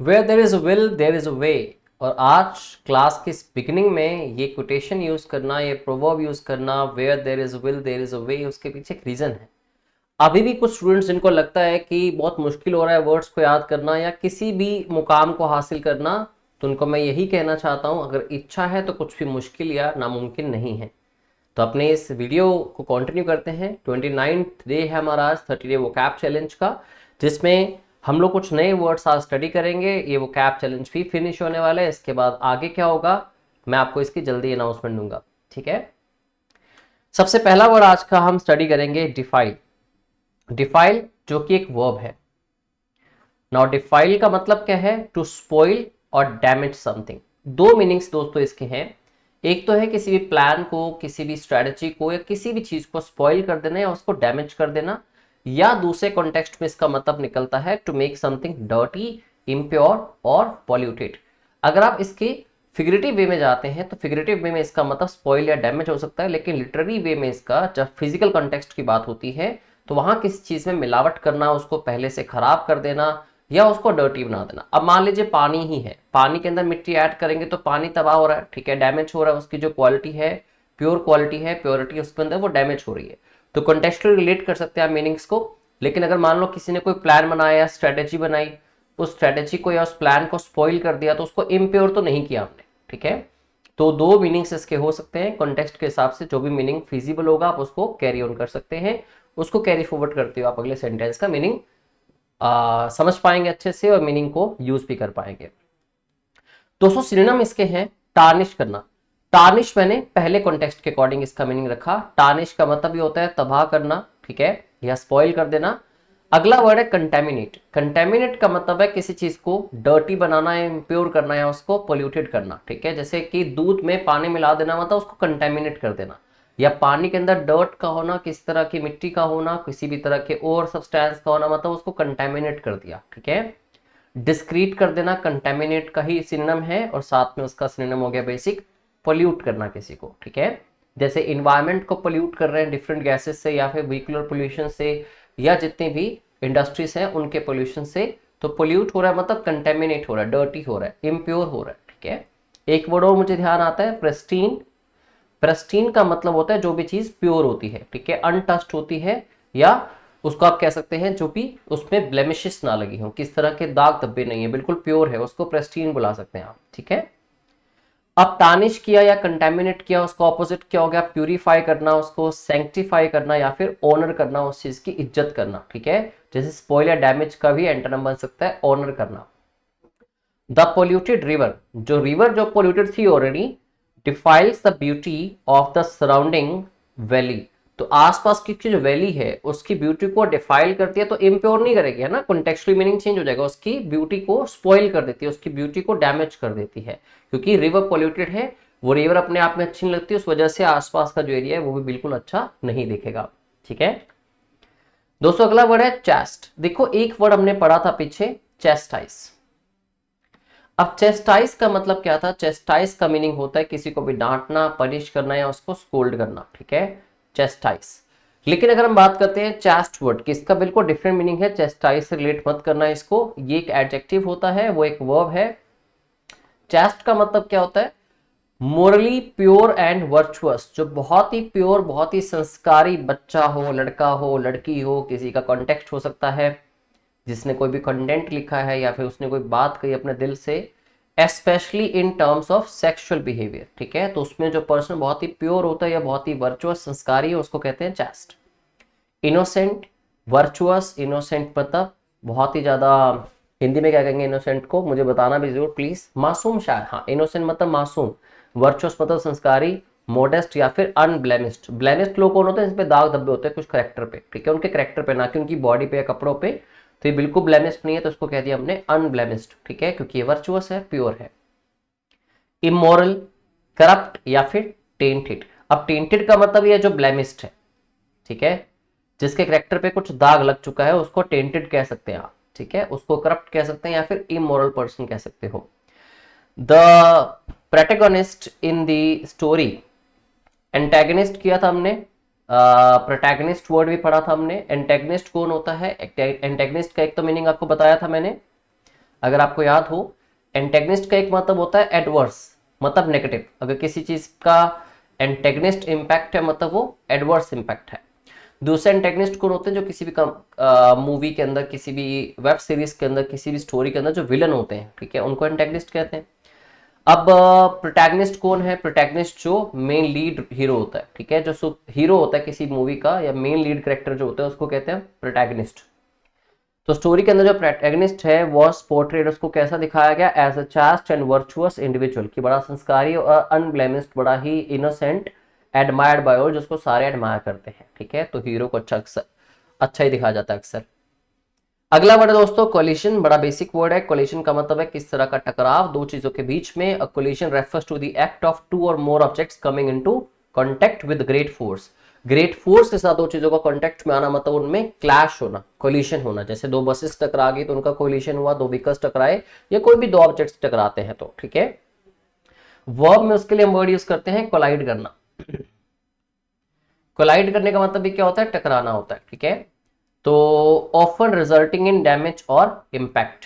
Where there is a will there is a way. और आज class के beginning में ये कोटेशन यूज करना, ये प्रोवर्ब यूज करना, where there is a will there is a way, उसके पीछे एक रीजन है। अभी भी कुछ स्टूडेंट्स जिनको लगता है कि बहुत मुश्किल हो रहा है वर्ड्स को याद करना या किसी भी मुकाम को हासिल करना, तो उनको मैं यही कहना चाहता हूं, अगर इच्छा है तो कुछ भी मुश्किल या नामुमकिन नहीं है। तो अपने इस वीडियो को कंटिन्यू करते हैं। 29th डे है हमारा आज 30 डे वोकैब चैलेंज का, जिसमें हम लोग कुछ नए वर्ड्स आज स्टडी करेंगे। ये वोकैब चैलेंज भी फिनिश होने वाला है। इसके बाद आगे क्या होगा मैं आपको इसकी जल्दी अनाउंसमेंट दूंगा, ठीक है। सबसे पहला वर्ड आज का हम स्टडी करेंगे डिफाइल। डिफाइल जो कि एक वर्ब है। नाउ डिफाइल का मतलब क्या है? टू स्पॉइल और डैमेज समथिंग। दो मीनिंग्स दोस्तों इसके हैं। एक तो है किसी भी प्लान को, किसी भी स्ट्रेटजी को या किसी भी चीज को स्पॉइल कर देना या उसको डैमेज कर देना, या दूसरे कॉन्टेक्स्ट में इसका मतलब निकलता है to make something dirty, impure और पॉल्यूटेड। अगर आप इसके फिगरेटिव वे में जाते हैं तो फिगरेटिव वे में इसका मतलब स्पॉइल या डैमेज हो सकता है, लेकिन लिटरेरी वे में इसका जब फिजिकल कॉन्टेक्स्ट की बात होती है तो वहां किसी चीज में मिलावट करना, उसको पहले से खराब कर देना या उसको डर्टी बना देना। अब मान लीजिए पानी ही है, पानी के अंदर मिट्टी ऐड करेंगे तो पानी तबाह हो रहा है, ठीक है, डैमेज हो रहा है, उसकी जो क्वालिटी है, प्योर क्वालिटी है, प्योरिटी उसके अंदर वो डैमेज हो रही है। तो कॉन्टेक्स्चुअली रिलेट कर सकते हैं आप मीनिंग्स को। लेकिन अगर मान लो किसी ने कोई प्लान बनाया या स्ट्रेटेजी बनाई, उस स्ट्रेटेजी को या उस प्लान को स्पॉइल कर दिया, तो उसको इम्प्योर तो नहीं किया हमने, ठीक है। तो दो मीनिंग्स इसके हो सकते हैं। कॉन्टेक्स्ट के हिसाब से जो भी मीनिंग फिजिबल होगा आप उसको कैरी ऑन कर सकते हैं, उसको कैरी फॉरवर्ड करते हो आप अगले सेंटेंस का मीनिंग समझ पाएंगे अच्छे से और मीनिंग को यूज भी कर पाएंगे। दोस्तों सिनोनिम इसके हैं टार्निश करना। टार्निश मैंने पहले कॉन्टेक्स्ट के अकॉर्डिंग इसका मीनिंग रखा। टार्निश का मतलब ये होता है तबाह करना, ठीक है, या स्पॉइल कर देना। अगला वर्ड है कंटेमिनेट। कंटेमिनेट का मतलब है किसी चीज को डर्टी बनाना या इम्प्योर करना या उसको पोल्यूटेड करना, ठीक है। जैसे कि दूध में पानी मिला देना मतलब उसको कंटेमिनेट कर देना, या पानी के अंदर डर्ट का होना, किसी तरह की मिट्टी का होना, किसी भी तरह के और सब्सटेंस का होना, मतलब उसको कंटेमिनेट कर दिया, ठीक है। डिस्क्रीट कर देना कंटेमिनेट का ही सिनोनिम है, और साथ में उसका सिनोनिम हो गया बेसिक पोल्यूट करना किसी को, ठीक है। जैसे इन्वायरमेंट को पोल्यूट कर रहे हैं डिफरेंट गैसेस से या फिर व्हीकुलर पोल्यूशन से, या जितने भी इंडस्ट्रीज हैं उनके पोल्यूशन से, तो पोल्यूट हो रहा है मतलब कंटेमिनेट हो रहा है, डर्टी हो रहा है, इम्प्योर हो रहा है, ठीक है। एक वर्ड और मुझे ध्यान आता है, प्रेस्टीन। प्रेस्टीन का मतलब होता है जो भी चीज प्योर होती है, ठीक है, अनटस्ट होती है, या उसको आप कह सकते हैं जो भी उसमें ब्लेमिशेस ना लगी हो, किस तरह के दाग धब्बे नहीं है, बिल्कुल प्योर है, उसको प्रेस्टीन बुला सकते हैं आप, ठीक है। अब टार्निश किया या कंटेमिनेट किया, उसका ऑपोजिट क्या हो गया? प्यूरिफाई करना, उसको सैंक्टिफाई करना या फिर ऑनर करना, उस चीज की इज्जत करना, ठीक है। जैसे स्पॉइल या डैमेज का भी एंटोनिम बन सकता है ऑनर करना। द पोल्यूटेड रिवर, जो रिवर जो पोल्यूटेड थी already, defiles the beauty of the surrounding valley. तो आसपास की जो वैली है उसकी ब्यूटी को डिफाइल करती है, तो इम्प्योर नहीं करेगी, है ना, कॉन्टेक्चुअली मीनिंग चेंज हो जाएगा, उसकी ब्यूटी को स्पॉइल कर देती है, उसकी ब्यूटी को डैमेज कर देती है, क्योंकि रिवर पोल्यूटेड है, वो रिवर अपने आप में अच्छी नहीं लगती, उस वजह से आसपास का जो एरिया है वो भी बिल्कुल अच्छा नहीं दिखेगा, ठीक है। दोस्तों अगला वर्ड है चेस्ट। देखो एक वर्ड हमने पढ़ा था पीछे, चेस्टाइज। अब चेस्टाइज का मतलब क्या था? चेस्टाइज का मीनिंग होता है किसी को भी डांटना, पनिश करना या उसको स्कोल्ड करना, ठीक है, चेस्टाइज। लेकिन अगर हम बात करते हैं चेस्ट वर्ड की, इसका बिल्कुल डिफरेंट मीनिंग है, चेस्टाइज से रिलेट मत करना इसको, ये एक एडजेक्टिव होता है, वो एक वर्ब है। चेस्ट का मतलब क्या होता है? मोरली प्योर एंड वर्चुअस, जो बहुत ही प्योर, बहुत ही संस्कारी बच्चा हो, लड़का हो, लड़की हो, किसी का कॉन्टेक्स्ट हो सकता है जिसने कोई भी कंटेंट लिखा है या फिर उसने कोई बात कही अपने दिल से, especially in terms of sexual behaviour, ठीक है। तो उसमें जो पर्सन बहुत ही प्योर होता है या बहुत ही वर्चुअस, संस्कारी है, उसको कहते हैं चेस्ट। इनोसेंट, वर्चुअस, इनोसेंट मतलब बहुत ही ज्यादा, हिंदी में क्या कहेंगे इनोसेंट को, मुझे बताना भी जरूर प्लीज। मासूम शायद, हाँ, इनोसेंट मतलब मासूम, वर्चुअस मतलब संस्कारी, मोडेस्ट या फिर अनब्लेमिस्ड। ब्लेमिस्ड लोग कौन होते हैं? जिसपे दाग धब्बे होते हैं कुछ करेक्टर पे, ठीक है, उनके करेक्टर पे, ना कि उनकी बॉडी पे या कपड़ों पे। तो ये बिल्कुल ब्लेमिस्ड नहीं है, तो इसको कह दिया हमने अनब्लेमिस्ड, ठीक है, क्योंकि ये वर्चुअस है, प्योर है। इमोरल, करप्ट या फिर टेंटेड। अब टेंटेड का मतलब ये जो ब्लेमिस्ड है, ठीक है, जिसके करेक्टर पे कुछ दाग लग चुका है, उसको टेंटेड कह सकते हैं आप, ठीक है, उसको करप्ट कह सकते हैं या फिर इमोरल पर्सन कह सकते हो। The protagonist in the story, antagonist किया था हमने, प्रोटैगनिस्ट वर्ड भी पढ़ा था हमने। एंटेगनिस्ट कौन होता है? एंटेगनिस्ट का एक तो मीनिंग आपको बताया था मैंने। अगर आपको याद हो, एंटेगनिस्ट का एक मतलब होता है एडवर्स, मतलब नेगेटिव। अगर किसी चीज का एंटेगनिस्ट इंपैक्ट है मतलब वो एडवर्स इंपैक्ट है। दूसरे एंटेगनिस्ट कौन होते हैं? जो किसी भी मूवी के अंदर, किसी भी वेब सीरीज के अंदर, किसी भी स्टोरी के अंदर जो विलन होते हैं, ठीक है, उनको एंटेगनिस्ट कहते हैं। अब प्रोटैगनिस्ट कौन है? प्रोटैगनिस्ट जो मेन लीड हीरो होता है, ठीक है, जो हीरो होता है किसी मूवी का, या मेन लीड कैरेक्टर जो होता है उसको कहते हैं प्रोटैगनिस्ट। तो स्टोरी के अंदर जो प्रोटैगनिस्ट है वॉज पोर्ट्रेड, उसको कैसा दिखाया गया? As a chaste and virtuous individual, कि बड़ा संस्कारी और अनब्लेमिस्ड, बड़ा ही इनोसेंट, एडमायर्ड बाय ऑल, जिसको सारे एडमायर करते हैं, ठीक है। तो हीरो को अच्छा ही दिखाया जाता है अक्सर। अगला वर्ड है दोस्तों कोलिशन, बड़ा बेसिक वर्ड है। कोलिशन का मतलब है किस तरह का टकराव दो चीजों के बीच में। A collision refers to the act of two or more objects coming into contact with great force. Great force के साथ दो चीजों का कांटेक्ट में आना मतलब उनमें क्लैश होना, कोलिशन होना। जैसे दो बसेस टकरा गई तो उनका कोलिशन हुआ, दो व्हीकल्स टकराए, या कोई भी दो ऑब्जेक्ट्स टकराते हैं तो, ठीक है। वर्ब में उसके लिए हम वर्ड यूज करते हैं कोलाइड करना। कोलाइड करने का मतलब भी क्या होता है? टकराना होता है, ठीक है। तो ऑफन रिजल्टिंग इन डैमेज और इम्पैक्ट।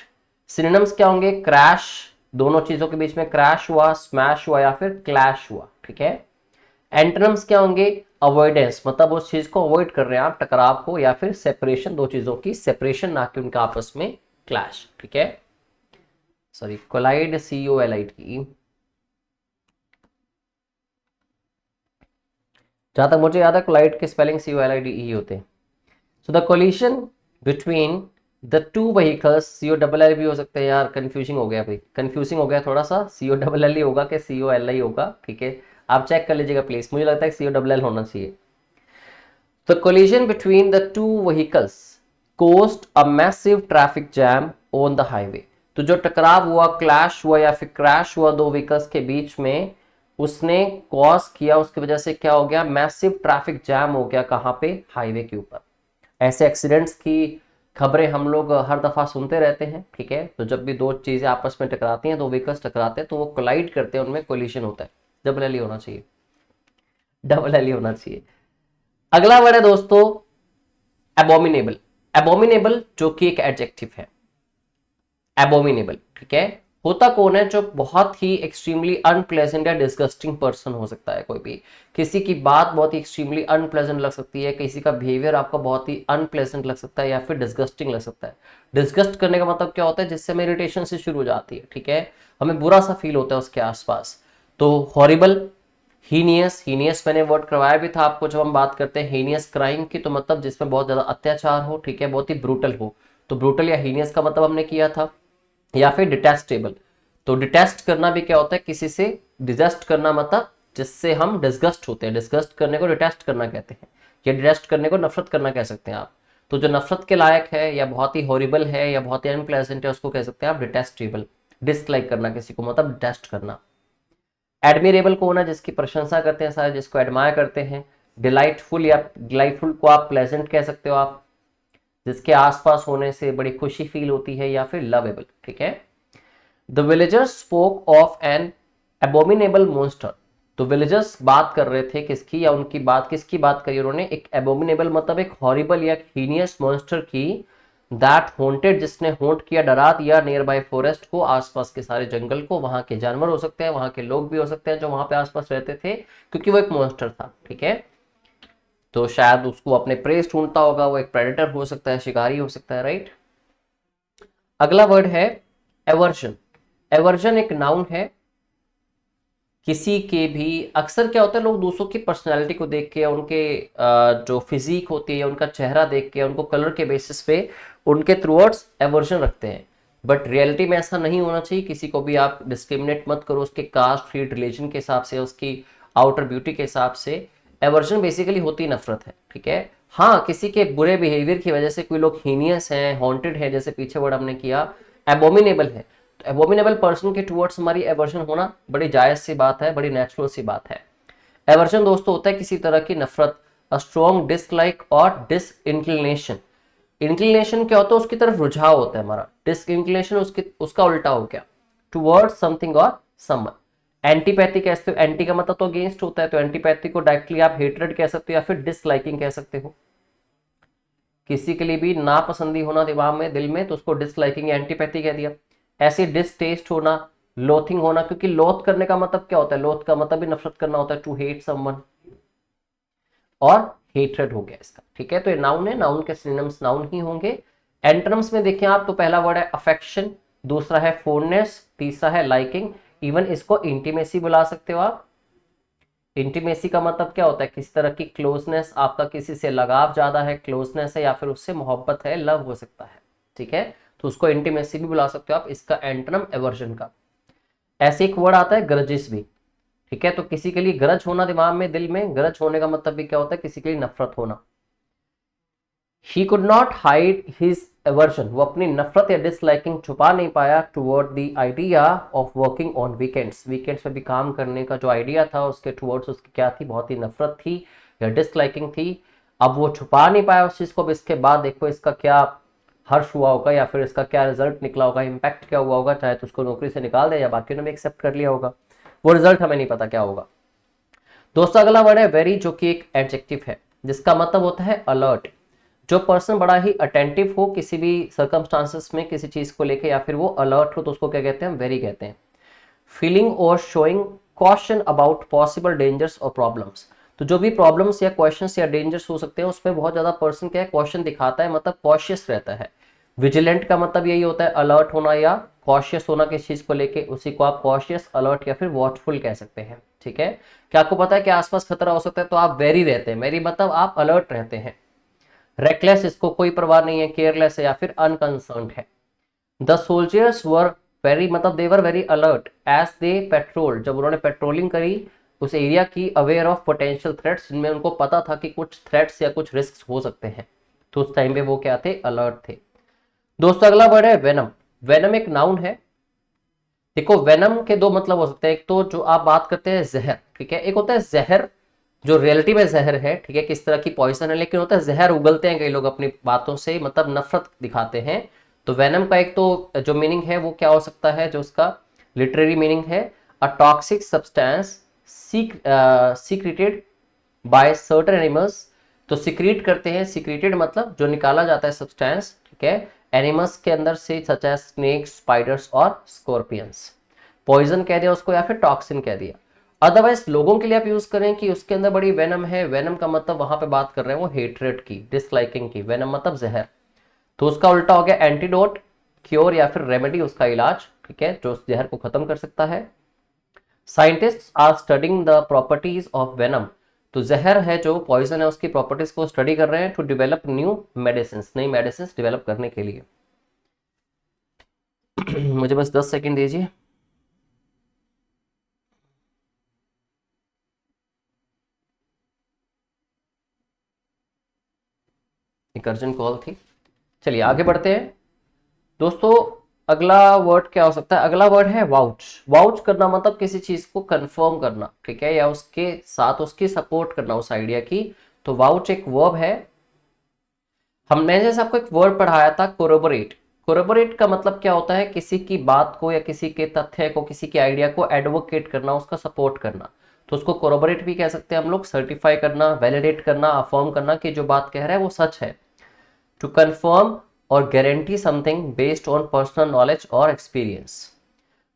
सिनोनिम्स क्या होंगे? क्रैश, दोनों चीजों के बीच में क्रैश हुआ, स्मैश हुआ, या फिर क्लैश हुआ, ठीक है। एंटोनिम्स क्या होंगे? अवॉइडेंस, मतलब उस चीज को अवॉइड कर रहे हैं आप, टकराव को, या फिर सेपरेशन, दो चीजों की सेपरेशन, ना कि उनका आपस में क्लैश, ठीक है। Sorry, collide, COLID। जहां तक मुझे याद है कोलाइड के स्पेलिंग COLIDE होते हैं। So the collision between the two vehicles, COLL भी हो सकता है यार, कंफ्यूजिंग हो गया भाई, कंफ्यूजिंग हो गया थोड़ा सा, COLL ही होगा कि COLI होगा, ठीक है। आप चेक कर लीजिएगा प्लीज, मुझे लगता है COLL होना चाहिए। The collision between the two vehicles caused a massive traffic jam on the highway। तो जो टकराव हुआ, क्लैश हुआ, या फिर क्रैश हुआ दो व्हीकल्स के बीच में, उसने कॉज किया, उसकी वजह से क्या हो गया? मैसिव ट्रैफिक जैम हो गया। कहाँ पे? हाईवे के ऊपर। ऐसे एक्सीडेंट्स की खबरें हम लोग हर दफा सुनते रहते हैं, ठीक है। तो जब भी दो चीजें आपस में टकराती हैं, दो व्हीकल्स टकराते हैं, तो वो कोलाइड करते हैं, उनमें कोलिशन होता है। डबल एल होना चाहिए, डबल एल होना चाहिए। अगला वर्ड है दोस्तों एबोमिनेबल। एबोमिनेबल जो कि एक एडजेक्टिव है, एबोमिनेबल, ठीक है। होता कौन है? जो बहुत ही एक्सट्रीमली अनप्लेजेंट या डिस्गस्टिंग पर्सन हो सकता है कोई भी। किसी की बात बहुत ही एक्सट्रीमली अनप्लेजेंट लग सकती है, किसी का बिहेवियर आपको बहुत ही अनप्लेजेंट लग सकता है, या फिर डिस्गस्टिंग लग सकता है। डिस्गस्ट करने का मतलब क्या होता है? जिससे हमें इरिटेशन से शुरू हो जाती है, ठीक है, हमें बुरा सा फील होता है उसके आसपास। तो हॉरिबल, हीनियस, हीनियस मैंने वर्ड करवाया भी था आपको जब हम बात करते हैं हीनियस क्राइम की, तो मतलब जिसमें बहुत ज्यादा अत्याचार हो, ठीक है, बहुत ही ब्रूटल हो। तो ब्रूटल या हीनियस का मतलब हमने किया था। या फिर डिटेस्टेबल। तो डिटेस्ट करना भी क्या होता है? किसी से डिजस्ट करना, मतलब जिससे हम डिस्गस्ट होते हैं। डिस्गस्ट करने को डिटेस्ट करना कहते हैं, या डिटेस्ट करने को नफरत करना कह सकते हैं आप। तो जो नफरत के लायक है, या बहुत ही हॉरिबल है, या बहुत ही अनप्लेजेंट है, उसको कह सकते हैं आप डिटेस्टेबल। डिसलाइक करना किसी को, मतलब डिटेस्ट करना। एडमिरेबल कौन है? जिसकी प्रशंसा करते हैं सारे, जिसको एडमायर करते हैं। डिलाइटफुल, या डिलाइटफुल को आप प्लेजेंट कह सकते हो आप, जिसके आसपास होने से बड़ी खुशी फील होती है। या फिर लवेबल, ठीक है। The villagers spoke of an abominable monster. तो विलेजर्स बात कर रहे थे किसकी, या उनकी बात किसकी बात करी उन्होंने? एक एबोमिनेबल मतलब एक हॉरिबल या हीनियस मॉन्स्टर की, दैट हॉन्टेड, जिसने हॉन्ट किया, डरा दिया, नियर बाय फॉरेस्ट को, आसपास के सारे जंगल को। वहां के जानवर हो सकते हैं, वहां के लोग भी हो सकते हैं जो वहां पे आसपास रहते थे, क्योंकि वो एक मॉन्स्टर था, ठीक है। तो शायद उसको अपने प्रे ढूंढता होगा, वो एक प्रेडेटर हो सकता है, शिकारी हो सकता है, राइट। अगला वर्ड है एवर्जन। एवर्जन एक नाउन है। किसी के भी, अक्सर क्या होता है, लोग दूसरों की पर्सनैलिटी को देख के, उनके जो फिजिक होती है, उनका चेहरा देख के, उनको कलर के बेसिस पे उनके थ्रूअर्ड्स एवर्जन रखते हैं। बट रियलिटी में ऐसा नहीं होना चाहिए। किसी को भी आप डिस्क्रिमिनेट मत करो उसके कास्ट, क्रीड, रिलीजन के हिसाब से, उसकी आउटर ब्यूटी के हिसाब से। एवर्जन बेसिकली होती नफरत है, ठीक है। हाँ, किसी के बुरे बिहेवियर की वजह से कोई लोग हीनियस हैं, हॉन्टेड है, जैसे पीछे वर्ड हमने किया, एबोमिनेबल है। तो एबोमिनेबल पर्सन के टुवर्ड्स हमारी एवर्जन होना बड़ी जायज सी बात है, बड़ी नेचुरल सी बात है। एवर्जन दोस्तों होता है किसी तरह की नफरत, अ स्ट्रॉन्ग डिसलाइक और डिसइंक्लिनेशन। इंक्लिनेशन क्या होता है? उसकी तरफ रुझाव होता है हमारा। डिसइंक्लिनेशन उसकी, उसका उल्टा हो गया, टुवर्ड्स समथिंग और समवन। एंटीपैथी कहते हो, एंटी का मतलब तो अगेंस्ट होता है, तो एंटीपैथी को डायरेक्टली आप हेटरेड कह सकते हो, या फिर डिसलाइकिंग कह सकते हो। किसी के लिए भी नापसंदी होना दिमाग में, दिल में, तो उसको डिसलाइकिंग या एंटीपैथी कह दिया। ऐसे डिसटेस्ट होना, लोथिंग होना, क्योंकि लोथ करने का मतलब क्या होता है, लोथ का मतलब भी नफरत करना होता है, टू हेट समवन, और हेट्रेड हो गया इसका, ठीक है। तो ये नाउन है, नाउन के सिनोनिम्स नाउन ही होंगे। एंटोनिम्स में देखें आप तो पहला वर्ड है अफेक्शन, दूसरा है फोननेस, तीसरा है लाइकिंग, इवन इसको इंटीमेसी बुला सकते हो आप। इंटीमेसी का मतलब क्या होता है, किस तरह की क्लोजनेस, आपका किसी से लगाव ज्यादा है, क्लोजनेस है, या फिर उससे मोहब्बत है, लव हो सकता है, ठीक है। तो उसको इंटीमेसी भी बुला सकते हो आप, इसका एंटोनिम एवर्जन का। ऐसे एक वर्ड आता है ग्रजेस भी, ठीक है। तो किसी के लिए गरज होना, दिमाग में, दिल में गरज होने का मतलब भी क्या होता है, किसी के लिए नफरत होना। He could not hide his aversion, वो अपनी नफरत या डिसलाइकिंग छुपा नहीं पाया toward the idea of working on weekends, weekends में भी काम करने का जो आइडिया था उसके टुवर्ड्स, उसकी क्या थी, बहुत ही नफरत थी या डिसलाइकिंग थी। अब वो छुपा नहीं पाया उस चीज को। अब इसके बाद देखो इसका क्या हर्ष हुआ होगा, या फिर इसका क्या रिजल्ट निकला होगा, इम्पैक्ट क्या हुआ होगा, चाहे तो उसको नौकरी से निकाल दे या बाकियों ने भी एक्सेप्ट कर लिया होगा, वो रिजल्ट हमें नहीं पता क्या होगा। दोस्तों अगला वर्ड है वेरी, जो कि एक एडजेक्टिव है जिसका मतलब होता है अलर्ट। जो पर्सन बड़ा ही अटेंटिव हो किसी भी सर्कमस्टांसेस में, किसी चीज को लेके, या फिर वो अलर्ट हो, तो उसको क्या कहते हैं, वेरी कहते हैं। फीलिंग और showing caution about possible dangers और प्रॉब्लम्स, तो जो भी प्रॉब्लम्स या क्वेश्चंस या डेंजर्स हो सकते हैं उसमें बहुत ज्यादा पर्सन क्या है, क्वेश्चन दिखाता है, मतलब कॉशियस रहता है। विजिलेंट का मतलब यही होता है अलर्ट होना या कॉशियस होना किस चीज को लेके, उसी को आप कॉशियस, अलर्ट या फिर वॉचफुल कह सकते हैं, ठीक है। क्या आपको पता है कि आसपास खतरा हो सकता है तो आप वेरी रहते हैं, वेरी मतलब आप अलर्ट रहते हैं। रेकलेस, इसको कोई परवाह नहीं है, केयरलेस है या फिर अनकंसर्न्ड है। द सोल्जर्स वर वेरी मतलब they were very alert as they patrol, जब उन्होंने पेट्रोलिंग करी उस एरिया की, अवेयर ऑफ पोटेंशियल थ्रेट्स, जिनमें उनको पता था कि कुछ थ्रेट्स या कुछ रिस्क हो सकते हैं, तो उस टाइम पे वो क्या थे, अलर्ट थे। दोस्तों अगला वर्ड है वेनम। वेनम एक नाउन है। देखो वेनम के दो मतलब हो सकते हैं, एक तो जो आप बात करते हैं जहर, ठीक है, एक होता है जहर जो रियलिटी में जहर है, ठीक है, किस तरह की पॉइजन है, लेकिन होता है जहर उगलते हैं कई लोग अपनी बातों से, मतलब नफरत दिखाते हैं। तो वेनम का एक तो जो मीनिंग है वो क्या हो सकता है, जो उसका लिटरेरी मीनिंग है, a toxic substance secreted by certain animals, तो सीक्रेट करते हैं, सीक्रेटेड मतलब जो निकाला जाता है सब्सटेंस, ठीक है, एनिमल्स के अंदर से, सच एज स्नेक्स, स्पाइडर्स और स्कॉर्पियंस। पॉइजन कह दिया उसको या फिर टॉक्सिन कह दिया। अदरवाइज लोगों के लिए आप यूज करें कि उसके अंदर बड़ी वेनम है, वेनम का मतलब वहां पे बात कर रहे हैं वो हेट्रेड की, डिसलाइकिंग की, वेनम मतलब जहर, तो उसका उल्टा हो गया एंटीडोट, क्योर या फिर रेमेडी, उसका इलाज, ठीक है, जो उस जहर को खत्म कर सकता है। Scientists are studying the properties of venom, तो जहर है जो पॉइजन है उसकी प्रॉपर्टीज को स्टडी कर रहे हैं, टू डेवलप न्यू मेडिसिन, नई मेडिसिन डेवलप करने के लिए। मुझे बस 10 सेकंड दीजिए। एक अर्जेंट कॉल थी, चलिए आगे बढ़ते हैं। दोस्तों अगला वर्ड क्या हो सकता है, अगला वर्ड है वाउच। वाउच करना मतलब किसी चीज को कंफर्म करना, ठीक है, या उसके साथ उसकी सपोर्ट करना, उस आइडिया की। तो वाउच एक वर्ब है। हमने जैसे आपको एक वर्ड पढ़ाया था कोरोबोरेट। कोरोबोरेट का मतलब क्या होता है, किसी की बात को या किसी के तथ्य को, किसी के आइडिया को एडवोकेट करना, उसका सपोर्ट करना, तो उसको कोरोबोरेट भी कह सकते हैं हम लोग। सर्टिफाई करना, वैलिडेट करना, अफर्म करना कि जो बात कह रहा है वो सच है। टू कंफर्म और guarantee something based on personal knowledge और एक्सपीरियंस।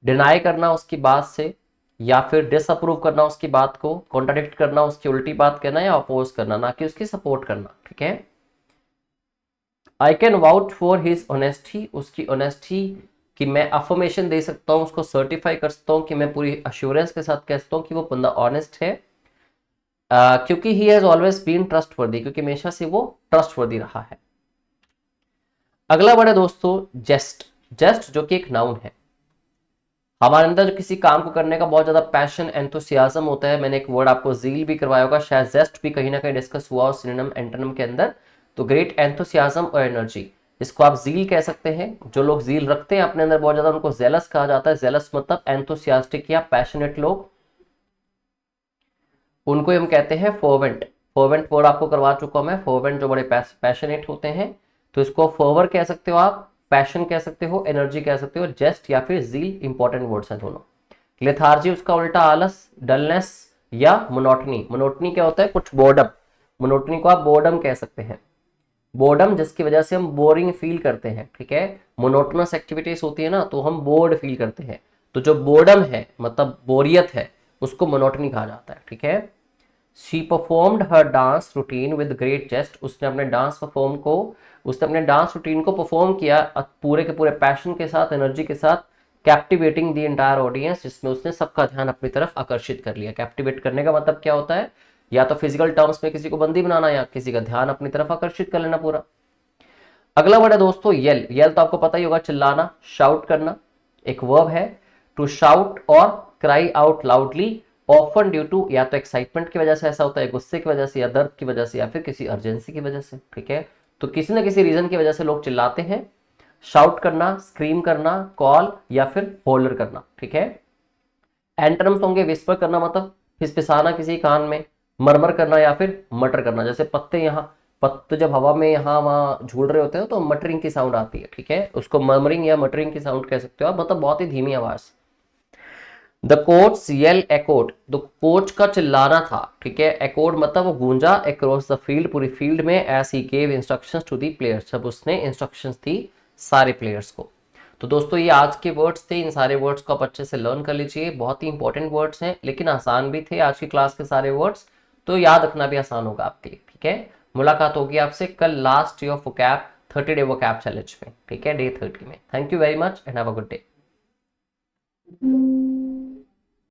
डिनाई करना उसकी बात से, या फिर डिसअप्रूव करना उसकी बात को, कॉन्ट्राडिक्ट करना, उसकी उल्टी बात कहना या अपोज करना, ना कि उसकी सपोर्ट करना, ठीक है। I can vouch for his honesty, उसकी ऑनेस्टी कि मैं अफर्मेशन दे सकता हूं, उसको सर्टिफाई कर सकता हूं, कि मैं पूरी अश्योरेंस के साथ कह सकता हूं कि वो बंदा ऑनेस्ट है। क्योंकि he has always been trustworthy, क्योंकि हमेशा से वो ट्रस्टवर्दी रहा है। अगला वर्ड है दोस्तों जेस्ट। जेस्ट जो कि एक नाउन है। हमारे अंदर जो किसी काम को करने का बहुत ज्यादा पैशन, एंथुसियाज्म होता है, मैंने एक वर्ड आपको जील भी करवाया होगा, शायद जेस्ट भी कहीं ना कहीं डिस्कस हुआ हो सिनोनिम एंटोनिम के अंदर। तो ग्रेट एंथुसियाज्म और एनर्जी, इसको आप जील कह सकते हैं। जो लोग जील रखते हैं अपने अंदर बहुत ज्यादा, उनको जेलस कहा जाता है। जेलस मतलब एंथुसियास्टिक या पैशनेट लोग, उनको हम कहते हैं फर्वेंट। फर्वेंट वर्ड आपको करवा चुका हूं मैं, फर्वेंट जो बड़े पैशनेट होते हैं, तो इसको फर्वर कह सकते हो आप, पैशन कह सकते हो, एनर्जी कह सकते हो, जेस्ट या फिर जील, इंपॉर्टेंट वर्ड्स हैं दोनों। लेथार्जी उसका उल्टा आलस, डलनेस या मोनोटनी। मोनोटनी क्या होता है, कुछ बोर्डम, मोनोटनी को आप बोर्डम कह सकते हैं। बोर्डम जिसकी वजह से हम बोरिंग फील करते हैं, ठीक है, मोनोटोनस एक्टिविटीज होती है ना तो हम बोर्ड फील करते हैं, तो जो बोर्डम है मतलब बोरियत है उसको मोनोटनी कहा जाता है, ठीक है। She performed her dance routine with great zest, उसने अपने डांस रूटीन को परफॉर्म किया पूरे के पूरे पैशन के साथ, एनर्जी के साथ, कैप्टिवेटिंग द इंटायर ऑडियंस, जिसमें उसने सबका ध्यान अपनी तरफ आकर्षित कर लिया। कैप्टिवेट करने का मतलब क्या होता है, या तो फिजिकल टर्म्स में किसी को बंदी बनाना या किसी का ध्यान अपनी तरफ आकर्षित कर लेना पूरा। अगला वर्ड है दोस्तों यल। यल तो आपको पता ही होगा, चिल्लाना, शाउट करना, एक वर्ब है। टू शाउट और cry out loudly, often due to, या तो एक्साइटमेंट की वजह से ऐसा होता है, गुस्से की वजह से या दर्द की वजह से या फिर किसी अर्जेंसी की वजह से, ठीक है। तो किसी ना किसी रीजन की वजह से लोग चिल्लाते हैं। शाउट करना, स्क्रीम करना, कॉल या फिर होल्डर करना, ठीक है। एंटरम्स होंगे, विस्पर करना मतलब फिसफिसाना किसी कान में, मरमर करना या फिर मटर करना, जैसे पत्ते यहाँ, पत्ते जब हवा में यहाँ वहाँ झूल रहे होते हैं तो मटरिंग की साउंड आती है, ठीक है, उसको मर्मरिंग या मटरिंग की साउंड कह सकते हो आप, मतलब बहुत ही धीमी आवाज। The coach yell echoed, the coach का चिल्लाना था, ठीक है, एकोड मतलब वो गूंजा, अक्रॉस द फील्ड, पूरी फील्ड में, as he gave instructions to the players, जब उसने इंस्ट्रक्शंस दी सारे प्लेयर्स को। तो दोस्तों ये आज के वर्ड्स थे, इन सारे वर्ड्स को आप अच्छे से लर्न कर लीजिए, बहुत ही इंपॉर्टेंट वर्ड्स हैं लेकिन आसान भी थे आज की क्लास के सारे वर्ड्स, तो याद रखना भी आसान होगा आपके लिए, ठीक है। मुलाकात होगी आपसे कल last day of vocab 30 day vocab challenge में, ठीक है, डे 30 में। Thank you very much and have a good day.